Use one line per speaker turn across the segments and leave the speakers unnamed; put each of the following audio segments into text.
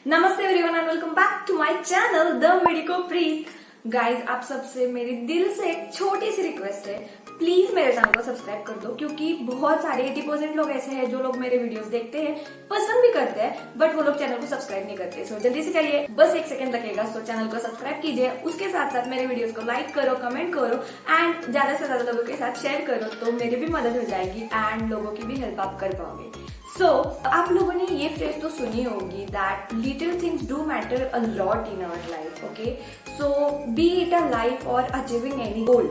नमस्ते everyone and welcome back to my channel the medico Preet. Guys, आप सबसे मेरी दिल से एक छोटी सी रिक्वेस्ट है, प्लीज मेरे चैनल को सब्सक्राइब कर दो, क्योंकि बहुत सारे 80% लोग ऐसे हैं जो लोग मेरे वीडियोस देखते हैं, पसंद भी करते हैं, बट वो लोग चैनल को सब्सक्राइब नहीं करते। सो जल्दी से करिए, बस 1 सेकंड लगेगा। सो चैनल को सब्सक्राइब कीजिए, उसके साथ साथ मेरे वीडियोस को लाइक करो, कमेंट करो एंड ज्यादा से ज्यादा लोगों के साथ शेयर करो, तो मेरी भी मदद हो जाएगी एंड लोगों की भी हेल्प आप कर पाओगे। आप लोगों ने ये फ्रेज तो सुनी होगी that little things do matter a lot in our life. Okay, so be it a life और अचीविंग एनी गोल।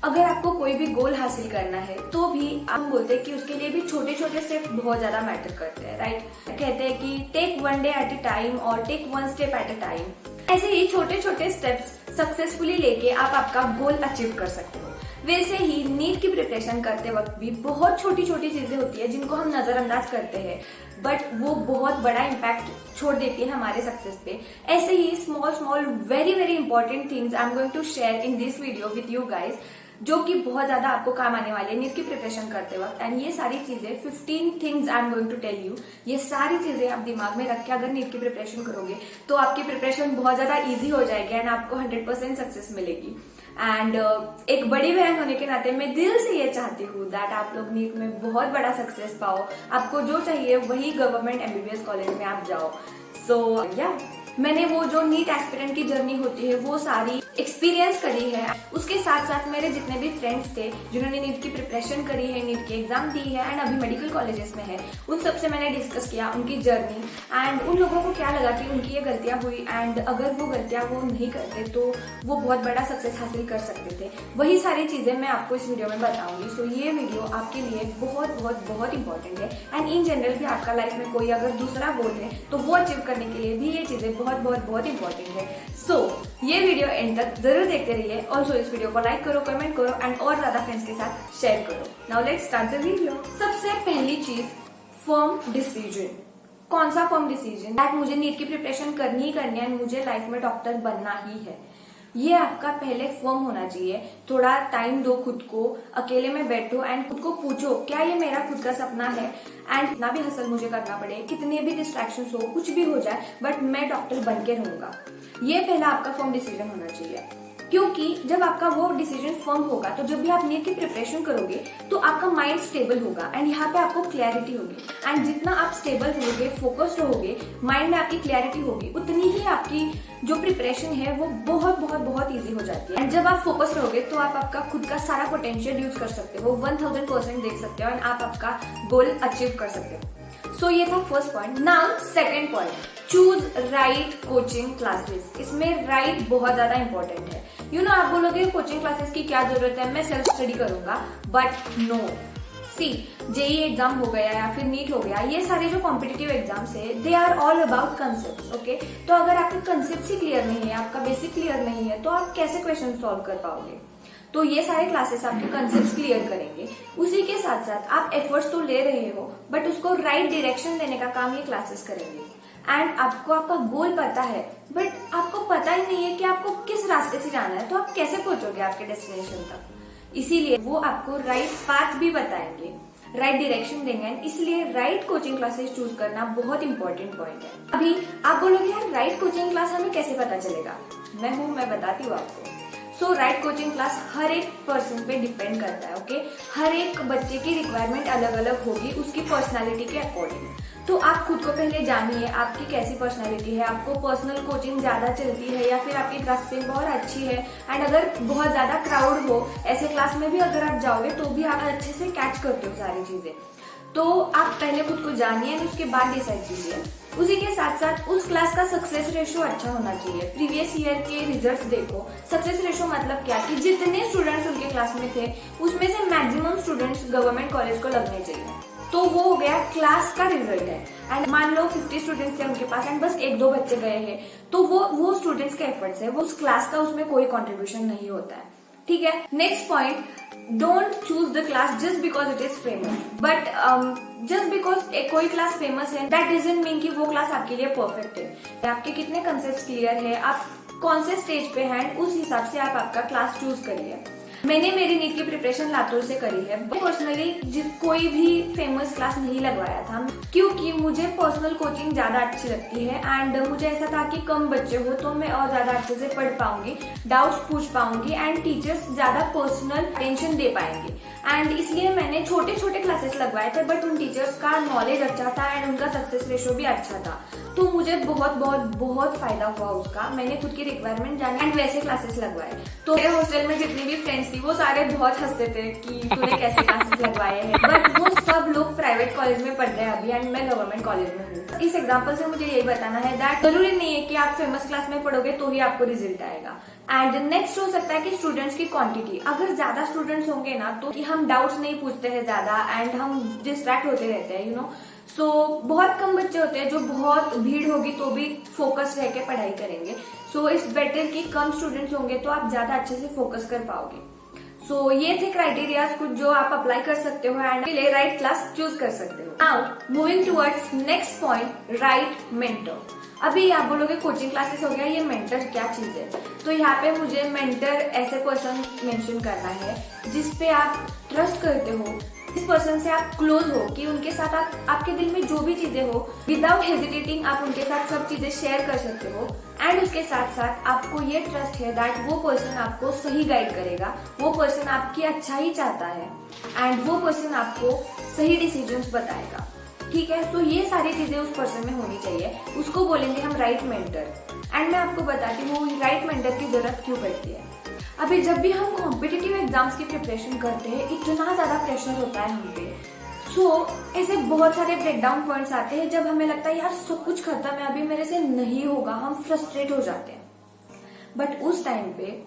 अगर आपको कोई भी गोल हासिल करना है तो भी हम बोलते हैं कि उसके लिए भी छोटे छोटे स्टेप बहुत ज्यादा मैटर करते हैं, राइट? कहते हैं कि take 1 day at a time और take 1 step at a time. ऐसे ही छोटे छोटे स्टेप्स सक्सेसफुली लेके आप आपका गोल अचीव कर सकते हो। वैसे ही नीट की प्रिपरेशन करते वक्त भी बहुत छोटी छोटी चीजें होती है जिनको हम नजरअंदाज करते हैं, बट वो बहुत बड़ा इम्पैक्ट छोड़ देती है हमारे सक्सेस पे। ऐसे ही small small very very important things I am going to share in this video with you guys, जो कि बहुत ज्यादा आपको काम आने वाले हैं नीट की प्रिपरेशन करते वक्त। एंड ये सारी चीजें 15 things I am going to tell you, ये सारी चीजें आप दिमाग में रख के अगर नीट की प्रिपरेशन करोगे तो आपकी प्रिपरेशन बहुत ज्यादा इजी हो जाएगी एंड आपको 100% सक्सेस मिलेगी। एंड एक बड़ी बहन होने के नाते मैं दिल से ये चाहती हूँ दैट आप लोग नीट में बहुत बड़ा सक्सेस पाओ, आपको जो चाहिए वही गवर्नमेंट MBBS कॉलेज में आप जाओ। सो मैंने वो जो नीट एस्पिरेंट की जर्नी होती है वो सारी एक्सपीरियंस करी है। उसके साथ साथ मेरे जितने भी फ्रेंड्स थे जिन्होंने नीट की प्रिपरेशन करी है, नीट की एग्जाम दी है एंड अभी मेडिकल कॉलेजेस में है, उन सबसे मैंने डिस्कस किया उनकी जर्नी एंड उन लोगों को क्या लगा कि उनकी ये गलतियां हुई एंड अगर वो गलतियां वो नहीं करते तो वो बहुत बड़ा सक्सेस हासिल कर सकते थे। वही सारी चीजें मैं आपको इस वीडियो में बताऊंगी। सो ये वीडियो आपके लिए बहुत बहुत बहुत इंपॉर्टेंट है एंड इन जनरल भी आपका लाइफ में कोई अगर दूसरा गोल है तो वो अचीव करने के लिए भी ये चीजें बहुत बहुत बहुत इंपॉर्टेंट है। सो ये वीडियो एंड तक जरूर देखते रहिए। ऑल्सो इस वीडियो को लाइक करो, कमेंट करो एंड और ज्यादा फ्रेंड्स के साथ शेयर करो। Now let's start the video. सबसे पहली चीज, फर्म डिसीजन। कौन सा फर्म डिसीजन? दैट मुझे नीट की प्रिपरेशन करनी ही करनी है, मुझे लाइफ में डॉक्टर बनना ही है। ये आपका पहले फर्म होना चाहिए। थोड़ा टाइम दो खुद को, अकेले में बैठो एंड खुद को पूछो क्या ये मेरा खुद का सपना है एंड कितना भी हसल मुझे करना पड़े, कितने भी डिस्ट्रैक्शंस हो, कुछ भी हो जाए, बट मैं डॉक्टर बन के रहूंगा। ये पहला आपका फर्म डिसीजन होना चाहिए, क्योंकि जब आपका वो डिसीजन फर्म होगा तो जब भी आप नीट की प्रिपरेशन करोगे तो आपका माइंड स्टेबल होगा एंड यहाँ पे आपको क्लैरिटी होगी। एंड जितना आप स्टेबल रहोगे, फोकस्ड रहोगे, माइंड में आपकी क्लैरिटी होगी, उतनी ही आपकी जो प्रिपरेशन है वो बहुत बहुत बहुत ईजी हो जाती है। एंड जब आप फोकस रहोगे तो आप आपका खुद का सारा पोटेंशियल यूज कर सकते हो, 1000% देख सकते हो एंड आप आपका गोल अचीव कर सकते हो। सो ये था first point. Now second point, choose right coaching classes. इसमें राइट बहुत ज्यादा इंपॉर्टेंट है। आप बोलोगे कोचिंग क्लासेस की क्या जरूरत है, मैं सेल्फ स्टडी करूंगा, but no. See, JEE exam हो गया या फिर नीट हो गया, ये सारे जो कॉम्पिटिटिव एग्जाम्स है they are all about concept. Okay, तो अगर आपके कंसेप्ट ही क्लियर नहीं है, आपका बेसिक क्लियर नहीं है, तो आप कैसे क्वेश्चन सॉल्व कर पाओगे? तो ये सारे क्लासेस आपके कंसेप्ट क्लियर करेंगे। उसी के साथ साथ आप एफर्ट्स तो ले रहे हो, बट उसको राइट डायरेक्शन देने का काम ये क्लासेस करेंगे। एंड आपको आपका गोल पता है, बट आपको पता ही नहीं है कि आपको किस रास्ते से जाना है, तो आप कैसे पहुंचोगे आपके डेस्टिनेशन तक? इसीलिए वो आपको राइट पाथ भी बताएंगे, राइट डायरेक्शन देंगे। इसलिए राइट कोचिंग क्लासेस चूज करना बहुत इंपॉर्टेंट पॉइंट है। अभी आप बोलोगे यार राइट कोचिंग क्लास हमें कैसे पता चलेगा? मैं बताती हूँ आपको। सो राइट कोचिंग क्लास हर एक पर्सन पे डिपेंड करता है। ओके, हर एक बच्चे की रिक्वायरमेंट अलग अलग होगी उसकी पर्सनालिटी के अकॉर्डिंग। तो आप खुद को पहले जानिए, आपकी कैसी पर्सनालिटी है, आपको पर्सनल कोचिंग ज्यादा चलती है या फिर आपकी ग्रास्पिंग बहुत अच्छी है। एंड अगर बहुत ज्यादा क्राउड हो ऐसे क्लास में भी अगर आप जाओगे तो भी आप अच्छे से कैच करते हो सारी चीजें। तो आप पहले खुद को जानिए और उसके बाद डिसाइड कीजिए। उसी के साथ साथ उस क्लास का सक्सेस रेशियो अच्छा होना चाहिए। प्रीवियस ईयर के रिजल्ट्स देखो। सक्सेस रेशियो मतलब क्या कि जितने स्टूडेंट्स उनके क्लास में थे उसमें से मैक्सिमम स्टूडेंट्स गवर्नमेंट कॉलेज को लगने चाहिए। तो वो हो गया क्लास का रिजल्ट है। एंड मान लो 50 स्टूडेंट्स थे उनके पास एंड बस 1-2 बच्चे गए हैं, तो वो स्टूडेंट्स के एफर्ट्स है, वो उस क्लास का उसमें कोई कॉन्ट्रीब्यूशन नहीं होता है। ठीक है, next point, don't choose the class just because it is famous. But just because कोई क्लास फेमस है दैट डजंट मीन कि वो क्लास आपके लिए परफेक्ट है। आपके कितने कंसेप्ट क्लियर है, आप कौन से स्टेज पे हैं, उस हिसाब से आप आपका क्लास चूज करिए। मैंने मेरी नीट की प्रिपरेशन लातूर से करी है। पर्सनली कोई भी फेमस क्लास नहीं लगवाया था, क्योंकि मुझे पर्सनल कोचिंग ज्यादा अच्छी लगती है एंड मुझे ऐसा था कि कम बच्चे हो तो मैं और ज्यादा अच्छे से पढ़ पाऊंगी, डाउट्स पूछ पाऊंगी एंड टीचर्स ज्यादा पर्सनल अटेंशन दे पाएंगे। एंड इसलिए मैंने छोटे छोटे क्लासेस लगवाए थे, बट उन टीचर्स का नॉलेज अच्छा था एंड उनका सक्सेस रेशो भी अच्छा था, तो मुझे बहुत बहुत बहुत फायदा हुआ उसका। मैंने खुद की रिक्वायरमेंट जानी एंड वैसे क्लासेस लगवाए। तो मेरे हॉस्टल में जितनी भी फ्रेंड्स थी वो सारे बहुत हंसते थे कि तूने कैसे क्लासेस लगवाए हैं, बट वो सब लोग प्राइवेट कॉलेज में पढ़ रहे हैं अभी एंड मैं गवर्नमेंट कॉलेज में हूँ। इस एग्जाम्पल से मुझे यही बताना है दैट जरूरी नहीं है कि आप फेमस क्लास में पढ़ोगे तो ही आपको रिजल्ट आएगा। एंड नेक्स्ट हो सकता है कि स्टूडेंट्स की क्वांटिटी, अगर ज्यादा स्टूडेंट्स होंगे ना तो कि हम डाउट्स नहीं पूछते हैं ज्यादा एंड हम डिस्ट्रैक्ट होते रहते हैं, यू नो। सो बहुत कम बच्चे होते हैं जो बहुत भीड़ होगी तो भी फोकस रह के पढ़ाई करेंगे। सो इट्स बेटर कि कम स्टूडेंट्स होंगे तो आप ज्यादा अच्छे से फोकस कर पाओगे। सो ये थे क्राइटेरियाज कुछ जो आप अप्लाई कर सकते हो एंड लिए राइट क्लास चूज कर सकते हो। Now moving towards next point, right mentor. अभी आप बोलोगे कोचिंग क्लासेस हो गया, ये मेंटर क्या चीज है? तो यहाँ पे मुझे मेंटर ऐसे पर्सन मेंशन करना है जिसपे आप ट्रस्ट करते हो, इस पर्सन से आप क्लोज हो कि उनके साथ आपके दिल में जो भी चीजें हो विदाउट हेजिटेटिंग आप उनके साथ सब चीजें शेयर कर सकते हो। एंड उसके साथ साथ आपको ये ट्रस्ट है दैट वो पर्सन आपको सही गाइड करेगा, वो पर्सन आपकी अच्छा ही चाहता है एंड वो पर्सन आपको सही डिसीजंस बताएगा। ठीक है, तो ये सारी चीजें उस पर्सन में होनी चाहिए, उसको बोलेंगे हम राइट मेंटर। एंड मैं आपको बताती हूँ राइट मेंटर की जरूरत क्यों पड़ती है। अभी जब भी हम कॉम्पिटिटिव एग्जाम्स की प्रिपरेशन करते हैं इतना ज्यादा प्रेशर होता है हम पे। सो ऐसे बहुत सारे ब्रेकडाउन पॉइंट्स आते हैं जब हमें लगता है यार सब कुछ खत्म है, अभी मेरे से नहीं होगा, हम फ्रस्ट्रेट हो जाते हैं। बट उस टाइम पे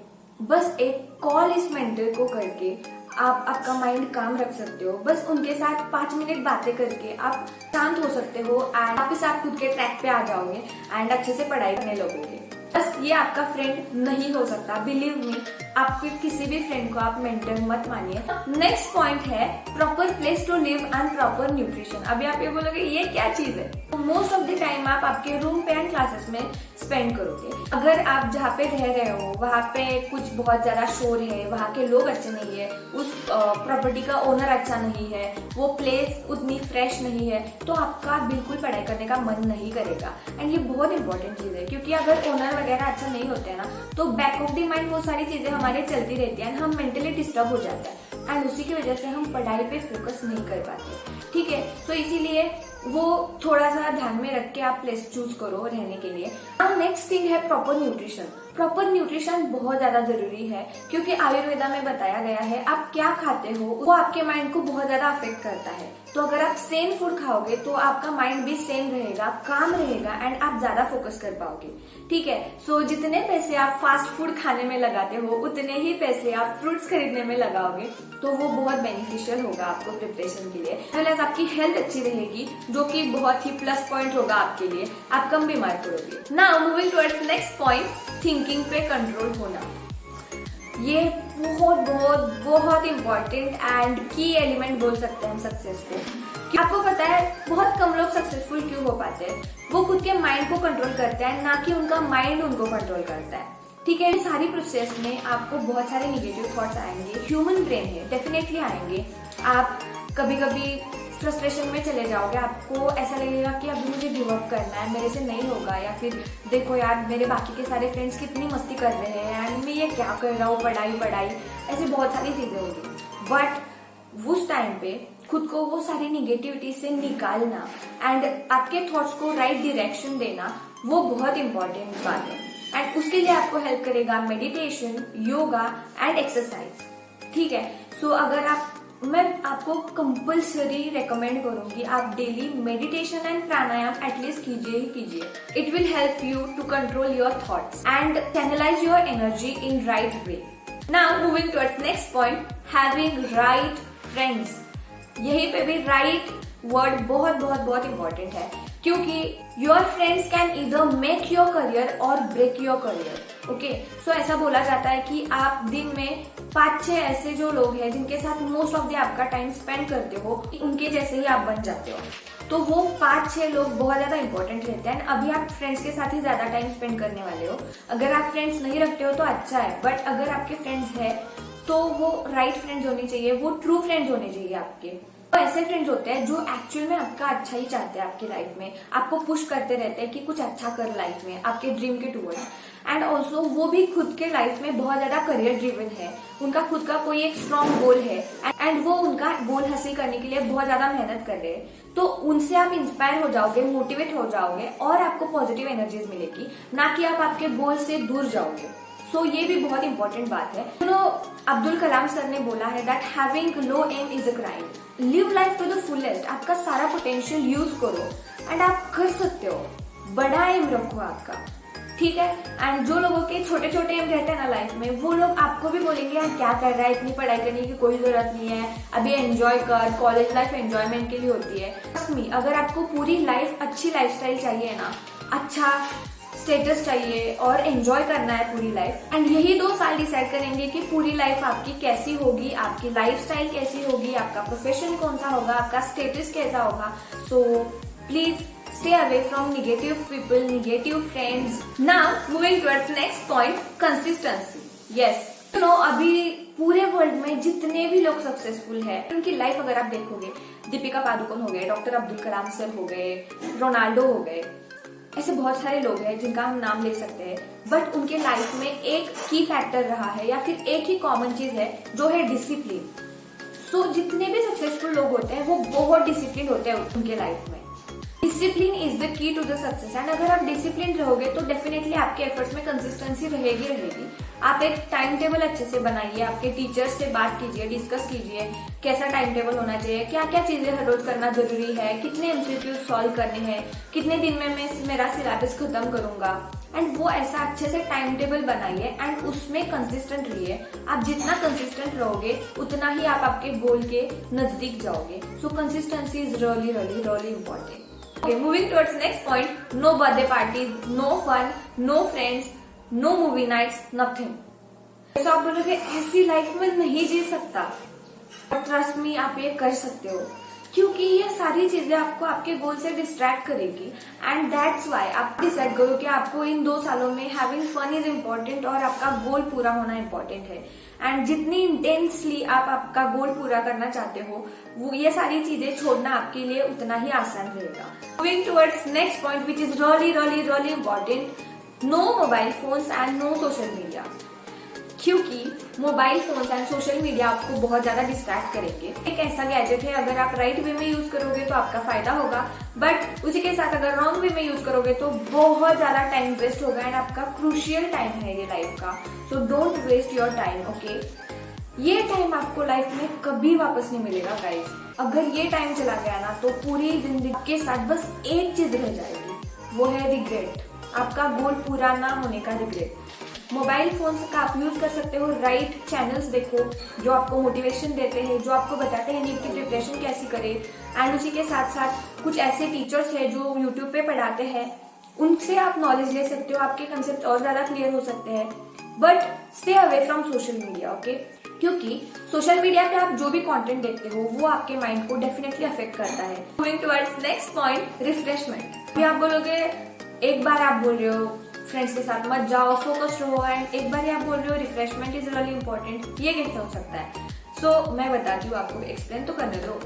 बस एक कॉल इस मेंटर को करके आप आपका माइंड काम रख सकते हो। बस उनके साथ 5 मिनट बातें करके आप शांत हो सकते हो एंड वापिस आप खुद के ट्रैक पे आ जाओगे एंड अच्छे से पढ़ाई करने लगोगे। बस ये आपका फ्रेंड नहीं हो सकता, बिलीव मी, आपके किसी भी फ्रेंड को आप मेंटर मत मानिए। नेक्स्ट पॉइंट है proper place to live and proper nutrition. अभी आप ये बोलोगे ये क्या चीज है? मोस्ट ऑफ द टाइम आप आपके रूम पे एंड क्लासेस में स्पेंड करोगे। अगर आप जहाँ पे रह रहे हो वहाँ पे कुछ बहुत ज्यादा शोर है, वहाँ के लोग अच्छे नहीं है, उस प्रॉपर्टी का ओनर अच्छा नहीं है, वो प्लेस उतनी फ्रेश नहीं है, तो आपका बिल्कुल पढ़ाई करने का मन नहीं करेगा। एंड ये बहुत इंपॉर्टेंट चीज है, क्योंकि अगर ओनर वगैरह अच्छा नहीं होते हैं ना तो बैक ऑफ द माइंड वो सारी चीजें हमारे चलती रहती है, हम मेंटली डिस्टर्ब हो जाते हैं एंड उसी की वजह से हम पढ़ाई पे फोकस नहीं कर पाते। ठीक है, तो इसीलिए वो थोड़ा सा ध्यान में रख के आप प्लेस चूज करो रहने के लिए। नाउ नेक्स्ट थिंग है प्रॉपर न्यूट्रिशन। प्रॉपर न्यूट्रिशन बहुत ज्यादा जरूरी है, क्योंकि आयुर्वेदा में बताया गया है आप क्या खाते हो वो आपके माइंड को बहुत ज्यादा अफेक्ट करता है। तो अगर आप सेम फूड खाओगे तो आपका माइंड भी सेम रहेगा, काम रहेगा एंड आप ज्यादा फोकस कर पाओगे। ठीक है, सो जितने पैसे आप फास्ट फूड खाने में लगाते हो उतने ही पैसे आप फ्रूट्स खरीदने में लगाओगे, तो वो बहुत बेनिफिशियल होगा आपको प्रिपरेशन के लिए। प्लस आपकी हेल्थ अच्छी रहेगी, जो कि बहुत ही प्लस पॉइंट होगा आपके लिए, आप कम बीमार पड़ोगे। Now moving towards next point, thinking पे कंट्रोल होना। ये बहुत बहुत बहुत इंपॉर्टेंट एंड की एलिमेंट बोल सकते हैं हम सक्सेस को। आपको पता है बहुत कम लोग सक्सेसफुल क्यों हो पाते हैं? वो खुद के माइंड को कंट्रोल करते हैं, ना कि उनका माइंड उनको कंट्रोल करता है। ठीक है, इस सारी प्रोसेस में आपको बहुत सारे निगेटिव थॉट्स आएंगे, ह्यूमन ब्रेन है, डेफिनेटली आएंगे। आप कभी कभी फ्रस्ट्रेशन में चले जाओगे, आपको ऐसा लगेगा कि अभी मुझे गिव अप करना है, मेरे से नहीं होगा, या फिर देखो यार मेरे बाकी के सारे फ्रेंड्स कितनी मस्ती कर रहे हैं एंड मैं ये क्या कर रहा हूँ, पढ़ाई पढ़ाई, ऐसे बहुत सारी चीजें होगी। बट उस टाइम पे खुद को वो सारी निगेटिविटी से निकालना एंड आपके थॉट्स को राइट डायरेक्शन देना, वो बहुत इंपॉर्टेंट बात है। एंड उसके लिए आपको हेल्प करेगा मेडिटेशन, योगा एंड एक्सरसाइज। ठीक है, सो अगर मैं आपको कंपल्सरी रेकमेंड करूंगी आप daily meditation and pranayama at least कीजिए ही कीजिए। It will help you to control your thoughts and channelise your energy in right way. Now moving towards next point, having right friends. यहीं पे भी राइट वर्ड बहुत बहुत बहुत इंपॉर्टेंट है, क्योंकि योर फ्रेंड्स कैन इधर मेक योर करियर और ब्रेक योर करियर। ओके, सो ऐसा बोला जाता है कि आप दिन में 5-6 ऐसे जो लोग हैं जिनके साथ मोस्ट ऑफ द आपका टाइम स्पेंड करते हो, उनके जैसे ही आप बन जाते हो। तो वो 5-6 लोग बहुत ज्यादा इंपॉर्टेंट रहते हैं। अभी आप फ्रेंड्स के साथ ही ज्यादा टाइम स्पेंड करने वाले हो। अगर आप फ्रेंड्स नहीं रखते हो तो अच्छा है, बट अगर आपके फ्रेंड्स है तो वो राइट फ्रेंड्स होने चाहिए, वो ट्रू फ्रेंड्स होने चाहिए आपके। तो ऐसे फ्रेंड्स होते हैं जो एक्चुअल में आपका अच्छा ही चाहते हैं आपकी लाइफ में, आपको पुश करते रहते हैं कि कुछ अच्छा कर लाइफ में, आपके ड्रीम के टूवर्ड्स। एंड ऑल्सो वो भी खुद के लाइफ में बहुत ज्यादा करियर ड्रिवन है, उनका खुद का कोई एक स्ट्रॉन्ग गोल है एंड वो उनका गोल हासिल करने के लिए बहुत ज्यादा मेहनत कर रहे हैं। तो उनसे आप इंस्पायर हो जाओगे, मोटिवेट हो जाओगे और आपको पॉजिटिव एनर्जीज मिलेगी, ना कि आप आपके गोल से दूर जाओगे। सो ये भी बहुत इंपॉर्टेंट बात है। अब्दुल कलाम सर ने बोला है that having low aim is a crime. Live life to the fullest, आपका सारा पोटेंशियल यूज करो एंड आप कर सकते हो। बड़ा एम रखो आपका, ठीक है। एंड जो लोगों के छोटे छोटे एम रहते हैं ना लाइफ में, वो लोग आपको भी बोलेंगे यार क्या कर रहा है, इतनी पढ़ाई करने की कोई जरूरत नहीं है, अभी एंजॉय कर, कॉलेज लाइफ एंजॉयमेंट के लिए होती है। अगर आपको पूरी लाइफ अच्छी लाइफस्टाइल चाहिए ना, अच्छा स्टेटस चाहिए और एंजॉय करना है पूरी लाइफ, एंड यही 2 साल डिसाइड करेंगे कि पूरी लाइफ आपकी कैसी होगी, आपकी लाइफस्टाइल कैसी होगी, आपका प्रोफेशन कौन सा होगा, आपका स्टेटस कैसा होगा। So please stay away from negative people, negative friends. Now moving towards next point, consistency. Yes, अभी पूरे वर्ल्ड में जितने भी लोग सक्सेसफुल हैं, उनकी लाइफ अगर आप देखोगे, दीपिका पादुकोण हो गए, डॉक्टर अब्दुल कलाम सर हो गए, रोनाल्डो हो गए, ऐसे बहुत सारे लोग हैं जिनका हम नाम ले सकते हैं। बट उनके लाइफ में एक की फैक्टर रहा है या फिर एक ही कॉमन चीज है जो है डिसिप्लिन। सो जितने भी सक्सेसफुल लोग होते हैं वो बहुत डिसिप्लिन होते हैं उनके लाइफ में। Discipline is the key to the success. And अगर आप डिसिप्लिन रहोगे तो डेफिनेटली आपके एफर्ट्स में कंसिस्टेंसी रहेगी। आप एक टाइम टेबल अच्छे से बनाइए, आपके टीचर्स से बात कीजिए, डिस्कस कीजिए कैसा टाइम टेबल होना चाहिए, क्या क्या चीजें हर रोज करना जरूरी है, कितने एमसीक्यू सॉल्व करने हैं, कितने दिन में मैं मेरा सिलेबस खत्म करूंगा। एंड वो ऐसा अच्छे से टाइम टेबल बनाइए एंड उसमें कंसिस्टेंट रहिए। आप जितना कंसिस्टेंट रहोगे उतना ही आप आपके गोल के नजदीक जाओगे। सो consistency is really important. Okay, moving towards next point, no birthday parties, no fun, no friends, no movie nights, nothing. तो आप बोलोगे ऐसी लाइफ में नहीं जी सकता, ट्रस्ट मी आप ये कर सकते हो, क्योंकि ये सारी चीजें आपको आपके गोल से डिस्ट्रैक्ट करेगी। एंड दैट्स वाई आप डिसाइड करो कि आपको इन 2 सालों में हैविंग फन इज इम्पोर्टेंट और आपका गोल पूरा होना इम्पोर्टेंट है। एंड जितनी इंटेंसली आप आपका गोल पूरा करना चाहते हो, वो ये सारी चीजें छोड़ना आपके लिए उतना ही आसान रहेगा। Moving towards next point which is really important, no mobile phones and no social media. क्योंकि mobile phones and social media आपको बहुत ज्यादा डिस्ट्रैक्ट करेंगे। एक ऐसा गैजेट है, अगर आप राइट वे में यूज करोगे तो आपका फायदा होगा, बट उसी के साथ अगर रॉन्ग वे में यूज करोगे तो बहुत ज्यादा टाइम वेस्ट होगा एंड आपका क्रूशियल टाइम है ये लाइफ का। So don't waste your time, okay. ये टाइम आपको लाइफ में कभी वापस नहीं मिलेगा गाइस। अगर ये टाइम चला गया ना तो पूरी जिंदगी के साथ बस एक चीज रह जाएगी, वो है रिग्रेट। आपका गोल पूरा ना होने का रिग्रेट। मोबाइल फोन का आप यूज कर सकते हो, राइट चैनल्स देखो जो आपको मोटिवेशन देते हैं, जो आपको बताते हैं नीट की प्रिपरेशन कैसी करें। एंड उसी के साथ साथ कुछ ऐसे टीचर्स हैं जो यूट्यूब पे पढ़ाते हैं, उनसे आप नॉलेज ले सकते हो, आपके कंसेप्ट और ज्यादा क्लियर हो सकते हैं। But stay away from social media, okay, क्योंकि सोशल मीडिया पे आप जो भी कंटेंट देखते हो वो आपके माइंड को डेफिनेटली अफेक्ट करता है। Moving towards next point, refreshment. आप बोलोगे एक बार आप बोल रहे हो फ्रेंड्स के साथ मत जाओ, फोकस्ड रहो, एंड एक बार आप बोल रहे हो रिफ्रेशमेंट इज रियली इंपॉर्टेंट, ये कैसे हो सकता है? सो मैं बताती हूँ आपको, एक्सप्लेन तो करने दो।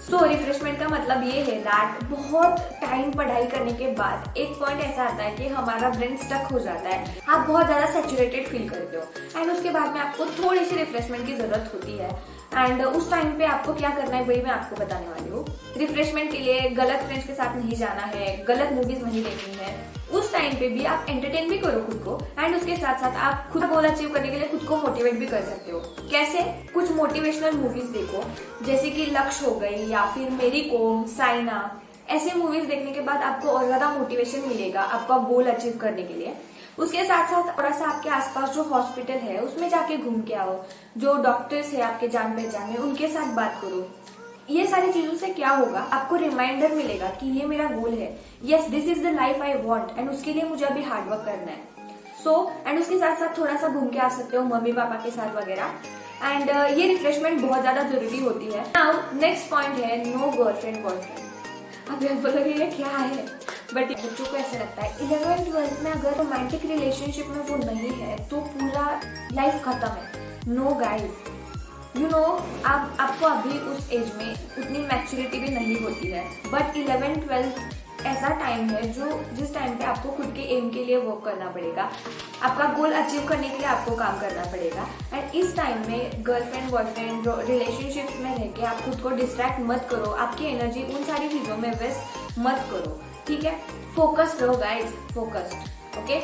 सो रिफ्रेशमेंट का मतलब ये है दैट बहुत टाइम पढ़ाई करने के बाद एक पॉइंट ऐसा आता है कि हमारा ब्रेन स्टक हो जाता है, आप बहुत ज्यादा सैचुरेटेड फील करते हो एंड उसके बाद में आपको थोड़ी सी रिफ्रेशमेंट की जरूरत होती है। एंड उस टाइम पे आपको क्या करना है वही मैं आपको बताने वाली हूँ। रिफ्रेशमेंट के लिए गलत फ्रेंड्स के साथ नहीं जाना है, गलत मूवीज नहीं देखनी है। उस टाइम पे भी आप एंटरटेन भी करो खुद को एंड उसके साथ साथ आप खुद गोल अचीव करने के लिए खुद को मोटिवेट भी कर सकते हो। कैसे? कुछ मोटिवेशनल मूवीज देखो, जैसे कि लक्ष्य हो गई या फिर मेरी कोम, साइना। ऐसे मूवीज देखने के बाद आपको और ज्यादा मोटिवेशन मिलेगा आपका गोल अचीव करने के लिए। उसके साथ साथ थोड़ा सा आपके आसपास जो हॉस्पिटल है उसमें जाके घूम के आओ, जो डॉक्टर्स है आपके जान पहचान में उनके साथ बात करो। ये सारी चीजों से क्या होगा, आपको रिमाइंडर मिलेगा कि ये मेरा गोल है, yes this is the life I want and उसके लिए मुझे अभी हार्डवर्क करना है। एंड उसके साथ साथ थोड़ा सा घूम के आ सकते हो मम्मी पापा के साथ वगैरह। एंड ये रिफ्रेशमेंट बहुत ज्यादा जरूरी होती है। नाउ नेक्स्ट पॉइंट है नो गर्लफ्रेंड बॉयफ्रेंड। अब आप बोलोगे ये क्या है, बट बच्चों को ऐसा लगता है 11th 12th में अगर रोमांटिक रिलेशनशिप में वो नहीं है तो पूरा लाइफ खत्म है। नो गाइज, यू नो आपको अभी उस एज में उतनी मैच्योरिटी भी नहीं होती है, बट 11-12 ऐसा टाइम है जिस टाइम पे आपको खुद के एम के लिए वर्क करना पड़ेगा, आपका गोल अचीव करने के लिए आपको काम करना पड़ेगा। एंड इस टाइम में गर्लफ्रेंड बॉयफ्रेंड रिलेशनशिप में रह के आप खुद को डिस्ट्रैक्ट मत करो, आपकी एनर्जी उन सारी चीजों में वेस्ट मत करो, ठीक है। फोकस्ड रहो guys, focused, okay.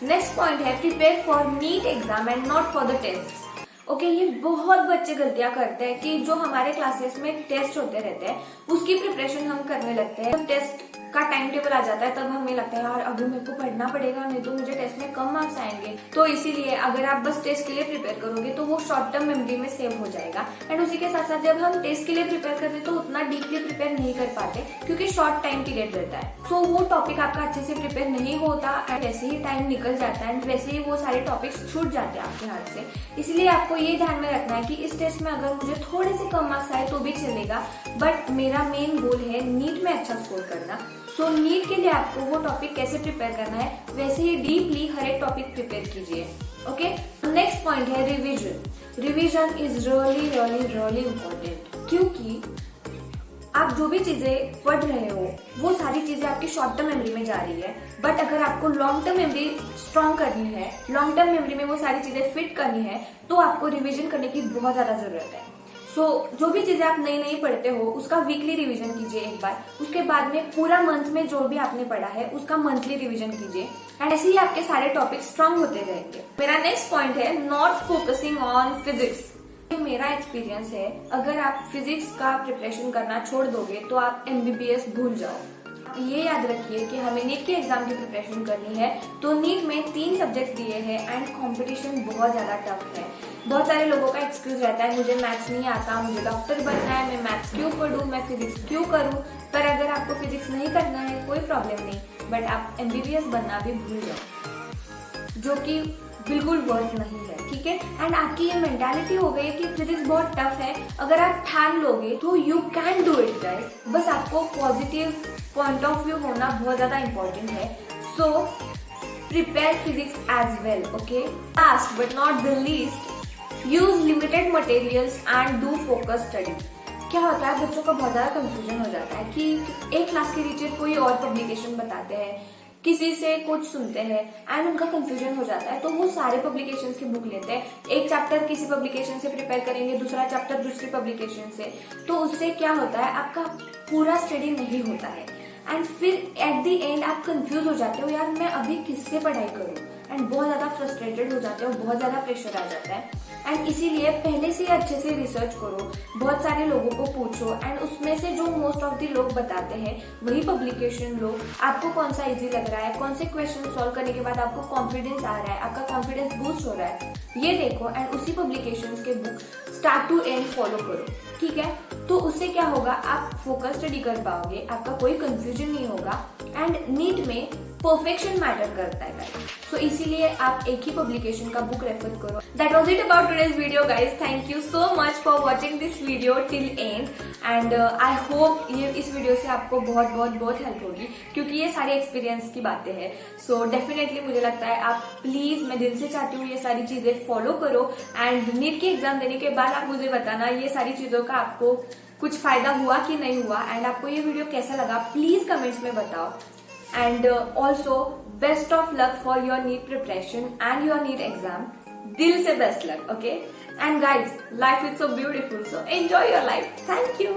Next point है prepare for NEET exam and not for the test. Okay, ये बहुत बच्चे गलतियां करते हैं कि जो हमारे क्लासेस में टेस्ट होते रहते हैं उसकी प्रिपरेशन हम करने लगते हैं। जब टेस्ट का टाइम टेबल आ जाता है तब हमें लगता है यार अभी मेरे को पढ़ना पड़ेगा, नहीं तो मुझे टेस्ट में कम मार्क्स आएंगे। तो इसीलिए अगर आप बस टेस्ट के लिए प्रिपेयर करोगे तो वो शॉर्ट टर्म मेमोरी में सेव हो जाएगा। एंड उसी के साथ साथ जब हम टेस्ट के लिए प्रिपेयर करते हैं तो उतना डीपली प्रिपेयर नहीं कर पाते क्योंकि शॉर्ट टाइम पीरियड रहता है। तो वो टॉपिक आपका अच्छे से प्रिपेयर नहीं होता एंड वैसे ही टाइम निकल जाता है एंड वैसे ही वो सारे टॉपिक्स छूट जाते हैं आपके हाथ से। इसलिए आपको ये ध्यान में रखना है कि इस टेस्ट में अगर मुझे थोड़े से कम मार्क्स आए तो भी चलेगा, बट मेरा मेन गोल है नीट में अच्छा स्कोर करना। सो नीट के लिए आपको वो टॉपिक कैसे प्रिपेयर करना है वैसे ही डीपली हर एक टॉपिक प्रिपेयर कीजिए, ओके। नेक्स्ट पॉइंट है revision. Revision is really really really important, क्योंकि आप जो भी चीजें पढ़ रहे हो वो सारी चीजें आपकी शॉर्ट टर्म मेमोरी में जा रही है, बट अगर आपको लॉन्ग टर्म मेमोरी स्ट्रॉन्ग करनी है, लॉन्ग टर्म मेमोरी में वो सारी चीजें फिट करनी है, तो आपको रिवीजन करने की बहुत ज्यादा जरूरत है। सो जो भी चीजें आप नई नई पढ़ते हो उसका वीकली रिवीजन कीजिए एक बार, उसके बाद में पूरा मंथ में जो भी आपने पढ़ा है उसका मंथली रिवीजन कीजिए एंड ऐसे ही आपके सारे टॉपिक स्ट्रांग होते रहेंगे। मेरा नेक्स्ट पॉइंट है नॉट फोकसिंग ऑन फिजिक्स। मेरा एक्सपीरियंस है अगर आप फिजिक्स का प्रिपरेशन करना छोड़ दोगे तो आप MBBS भूल जाओ। ये याद रखिए कि हमें नीट के एग्जाम की प्रिपरेशन करनी है, तो नीट में 3 सब्जेक्ट दिए हैं एंड कंपटीशन बहुत ज्यादा टफ है। बहुत सारे लोगों का एक्सक्यूज रहता है मुझे मैथ्स नहीं आता, मुझे डॉक्टर बनना है, मैं मैथ्स क्यों पढ़ूं, मैं फिजिक्स क्यों करूं। पर अगर आपको फिजिक्स नहीं करना है कोई प्रॉब्लम नहीं, बट आप MBBS बनना भी भूल जाओ, जो कि बिल्कुल वर्थ नहीं है, ठीक है। एंड आपकी ये मेंटालिटी हो गई है कि फिजिक्स बहुत टफ है, अगर आप ठान लोगे तो you can do it guys. बस आपको पॉजिटिव पॉइंट ऑफ व्यू होना बहुत ज्यादा इंपॉर्टेंट है। So prepare physics as well, okay. Last but not the least, use limited materials and do focus study. क्या होता है बच्चों का बहुत ज्यादा कंफ्यूजन हो जाता है कि एक क्लास के टीचर कोई और पब्लिकेशन बताते हैं, किसी से कुछ सुनते हैं एंड उनका कंफ्यूजन हो जाता है, तो वो सारे पब्लिकेशन की बुक लेते हैं। एक चैप्टर किसी पब्लिकेशन से प्रिपेयर करेंगे, दूसरा चैप्टर दूसरी पब्लिकेशन से, तो उससे क्या होता है आपका पूरा स्टडी नहीं होता है एंड फिर एट द एंड आप कंफ्यूज हो जाते हो यार मैं अभी किससे पढ़ाई करूं, एंड बहुत ज्यादा फ्रस्ट्रेटेड हो जाते हो, बहुत ज्यादा प्रेशर आ जाता है। एंड इसीलिए पहले से अच्छे से रिसर्च करो, बहुत सारे लोगों को पूछो एंड उसमें से जो मोस्ट ऑफ द लोग बताते हैं वही पब्लिकेशन लो। आपको कौन सा इजी लग रहा है, कौन से क्वेश्चन सॉल्व करने के बाद आपको कॉन्फिडेंस आ रहा है, आपका कॉन्फिडेंस बूस्ट हो रहा है, ये देखो एंड उसी पब्लिकेशन के book start to end follow करो, ठीक है। तो उससे क्या होगा आप फोकस स्टडी कर पाओगे, आपका कोई कंफ्यूजन नहीं होगा एंड नीट में परफेक्शन मैटर करता है। सो इसीलिए आप एक ही पब्लिकेशन का बुक रेफर करो। That was it about today's video guys. Thank you so much for watching this video till and and I hope ये इस वीडियो से आपको बहुत बहुत बहुत हेल्प होगी, क्योंकि ये सारे एक्सपीरियंस की बातें हैं। सो डेफिनेटली मुझे लगता है आप प्लीज, मैं दिल से चाहती हूँ ये सारी चीजें फॉलो करो एंड नीट की एग्जाम देने के बाद आप मुझे बताना ये सारी चीजों का आपको कुछ फायदा हुआ कि नहीं हुआ एंड आपको ये वीडियो कैसा लगा प्लीज कमेंट्स में बताओ। And also best of luck for your NEET preparation and your NEET exam. दिल से best luck, okay? And guys, life is so beautiful, so enjoy your life. Thank you.